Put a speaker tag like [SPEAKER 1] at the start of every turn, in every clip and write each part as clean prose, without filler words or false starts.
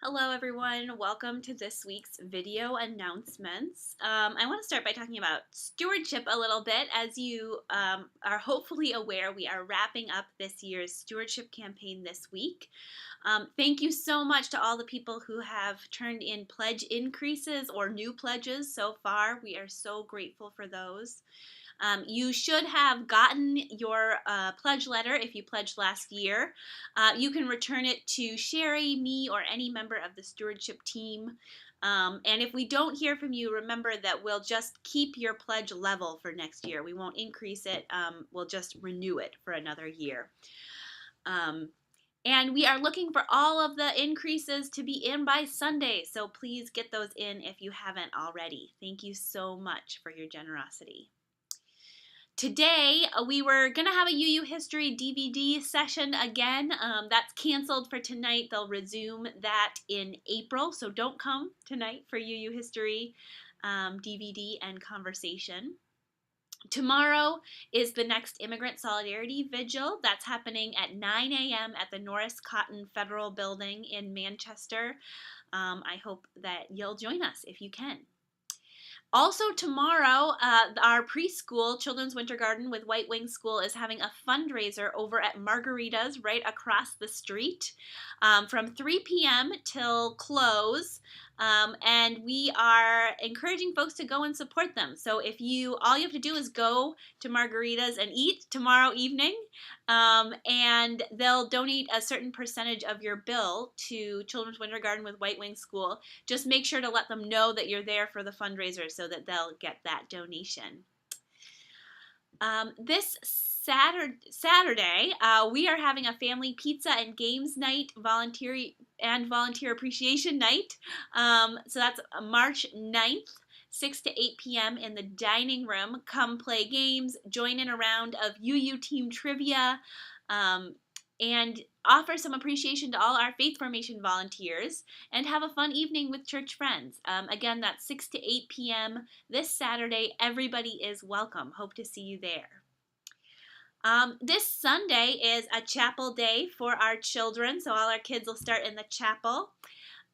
[SPEAKER 1] Hello everyone, welcome to this week's video announcements. I want to start by talking about stewardship a little bit. As you are hopefully aware, we are wrapping up this year's stewardship campaign this week. Thank you so much to all the people who have turned in pledge increases or new pledges so far. We are so grateful for those. You should have gotten your pledge letter if you pledged last year. You can return it to Sherry, me, or any member of the stewardship team. And if we don't hear from you, remember that we'll just keep your pledge level for next year. We won't increase it. We'll just renew it for another year. And we are looking for all of the increases to be in by Sunday, so please get those in if you haven't already. Thank you so much for your generosity. Today, we were going to have a UU History DVD session again. That's canceled for tonight. They'll resume that in April, so don't come tonight for UU History DVD and conversation. Tomorrow is the next Immigrant Solidarity Vigil. That's happening at 9 a.m. at the Norris Cotton Federal Building in Manchester. I hope that you'll join us if you can. Also tomorrow, our preschool, Children's Winter Garden with White Wing School, is having a fundraiser over at Margarita's right across the street from 3 p.m. till close. And we are encouraging folks to go and support them. So all you have to do is go to Margarita's and eat tomorrow evening, and they'll donate a certain percentage of your bill to Children's Winter Garden with White Wing School. Just make sure to let them know that you're there for the fundraiser so that they'll get that donation. This Saturday, we are having a family pizza and games night, volunteer appreciation night. So that's March 9th, 6 to 8 p.m. in the dining room. Come play games, join in a round of UU team trivia, and offer some appreciation to all our faith formation volunteers, and have a fun evening with church friends. Again, that's 6 to 8 p.m. this Saturday. Everybody is welcome. Hope to see you there. This Sunday is a chapel day for our children, so all our kids will start in the chapel.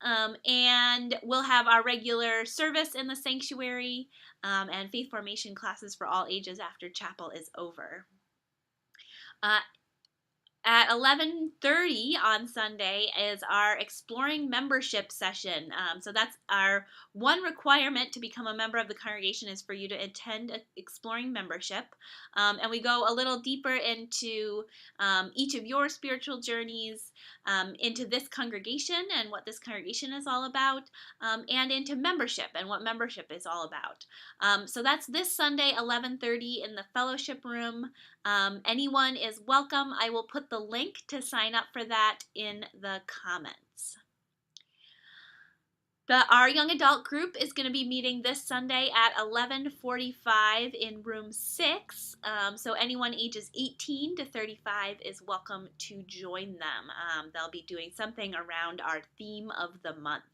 [SPEAKER 1] And we'll have our regular service in the sanctuary and faith formation classes for all ages after chapel is over. At 11:30 on Sunday is our Exploring Membership session. So that's our one requirement to become a member of the congregation is for you to attend Exploring Membership. And we go a little deeper into each of your spiritual journeys, into this congregation and what this congregation is all about, and into membership and what membership is all about. So that's this Sunday, 11:30 in the fellowship room. Anyone is welcome. I will put the link to sign up for that in the comments. Our young adult group is going to be meeting this Sunday at 11:45 in room 6. So anyone ages 18 to 35 is welcome to join them. They'll be doing something around our theme of the month.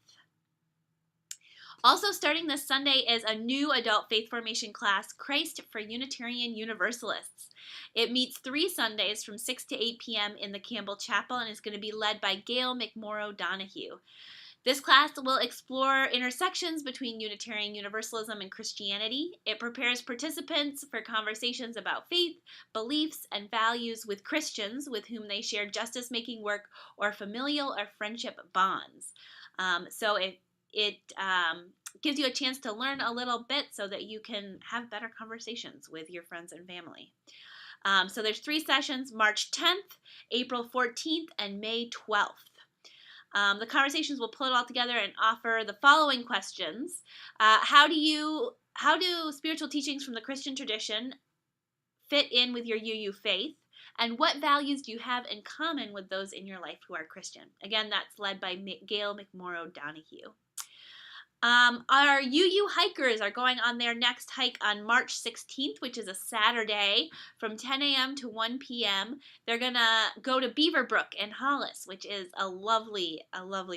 [SPEAKER 1] Also starting this Sunday is a new adult faith formation class, Christ for Unitarian Universalists. It meets 3 Sundays from 6 to 8 p.m. in the Campbell Chapel and is going to be led by Gail McMorrow Donahue. This class will explore intersections between Unitarian Universalism and Christianity. It prepares participants for conversations about faith, beliefs, and values with Christians with whom they share justice-making work or familial or friendship bonds. So it gives you a chance to learn a little bit so that you can have better conversations with your friends and family. So there's 3 sessions, March 10th, April 14th, and May 12th. The conversations will pull it all together and offer the following questions. How do spiritual teachings from the Christian tradition fit in with your UU faith? And what values do you have in common with those in your life who are Christian? Again, that's led by Gail McMorrow Donahue. Our UU hikers are going on their next hike on March 16th, which is a Saturday, from 10 a.m. to 1 p.m. They're going to go to Beaverbrook in Hollis, which is a lovely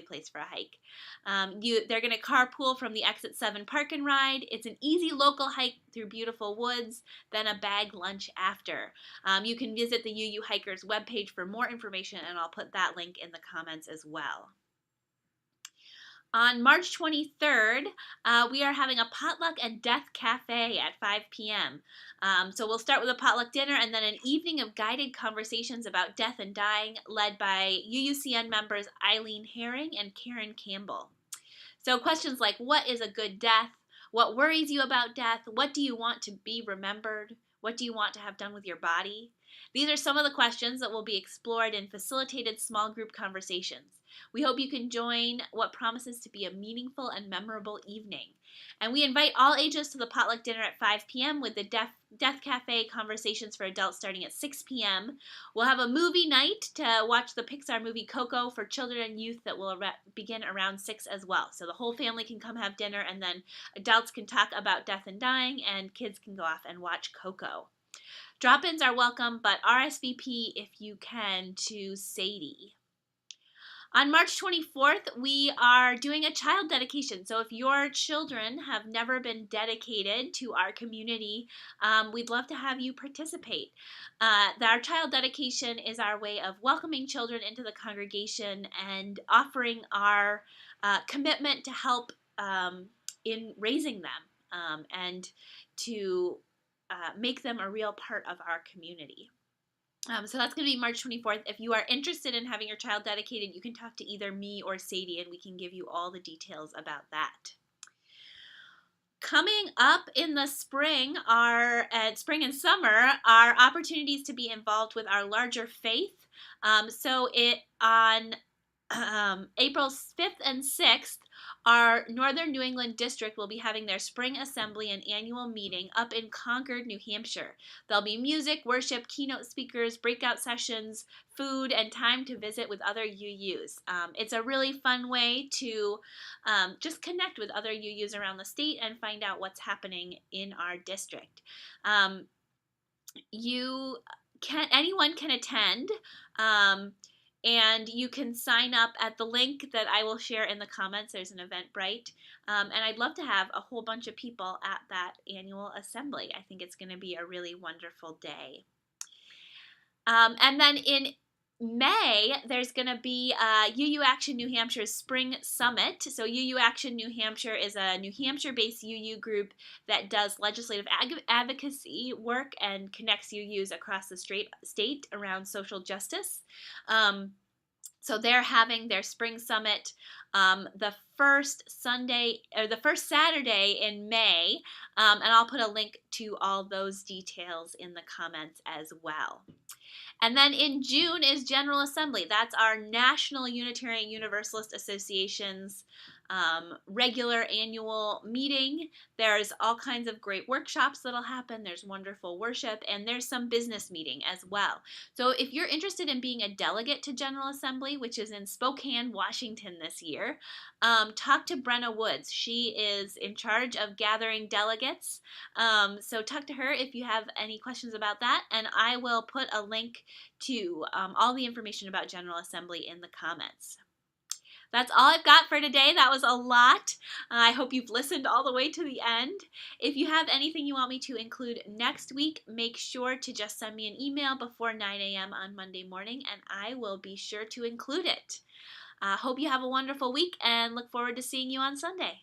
[SPEAKER 1] place for a hike. They're going to carpool from the Exit 7 Park and Ride. It's an easy local hike through beautiful woods, then a bag lunch after. You can visit the UU Hikers webpage for more information, and I'll put that link in the comments as well. On March 23rd, we are having a potluck and death cafe at 5 p.m. So we'll start with a potluck dinner and then an evening of guided conversations about death and dying, led by UUCN members Eileen Herring and Karen Campbell. So questions like, what is a good death? What worries you about death? What do you want to be remembered? What do you want to have done with your body? These are some of the questions that will be explored in facilitated small group conversations. We hope you can join what promises to be a meaningful and memorable evening. And we invite all ages to the potluck dinner at 5 p.m. with the Death Cafe conversations for adults starting at 6 p.m. We'll have a movie night to watch the Pixar movie Coco for children and youth that will begin around 6 as well. So the whole family can come have dinner, and then adults can talk about death and dying, and kids can go off and watch Coco. Drop-ins are welcome, but RSVP if you can to Sadie. On March 24th, we are doing a child dedication. So if your children have never been dedicated to our community, we'd love to have you participate. Our child dedication is our way of welcoming children into the congregation and offering our commitment to help in raising them and to make them a real part of our community. So that's going to be March 24th. If you are interested in having your child dedicated, you can talk to either me or Sadie, and we can give you all the details about that. Coming up in the spring, spring and summer, are opportunities to be involved with our larger faith. On April 5th and 6th, our Northern New England district will be having their spring assembly and annual meeting up in Concord, New Hampshire. There'll be music, worship, keynote speakers, breakout sessions, food, and time to visit with other UUs. It's a really fun way to just connect with other UUs around the state and find out what's happening in our district. Anyone can attend. And you can sign up at the link that I will share in the comments. There's an Eventbrite. And I'd love to have a whole bunch of people at that annual assembly. I think it's going to be a really wonderful day. And then in May, there's going to be UU Action New Hampshire's Spring Summit. So UU Action New Hampshire is a New Hampshire-based UU group that does legislative advocacy work and connects UUs across the state around social justice. So they're having their Spring Summit the first Saturday in May, and I'll put a link to all those details in the comments as well. And then in June is General Assembly. That's our National Unitarian Universalist Association's regular annual meeting. There's all kinds of great workshops that'll happen. There's wonderful worship, and there's some business meeting as well. So if you're interested in being a delegate to General Assembly, which is in Spokane, Washington this year, talk to Brenna Woods. She is in charge of gathering delegates. So talk to her if you have any questions about that, and I will put a link to all the information about General Assembly in the comments. That's all I've got for today. That was a lot. I hope you've listened all the way to the end. If you have anything you want me to include next week, make sure to just send me an email before 9 a.m. on Monday morning, and I will be sure to include it. Hope you have a wonderful week, and look forward to seeing you on Sunday.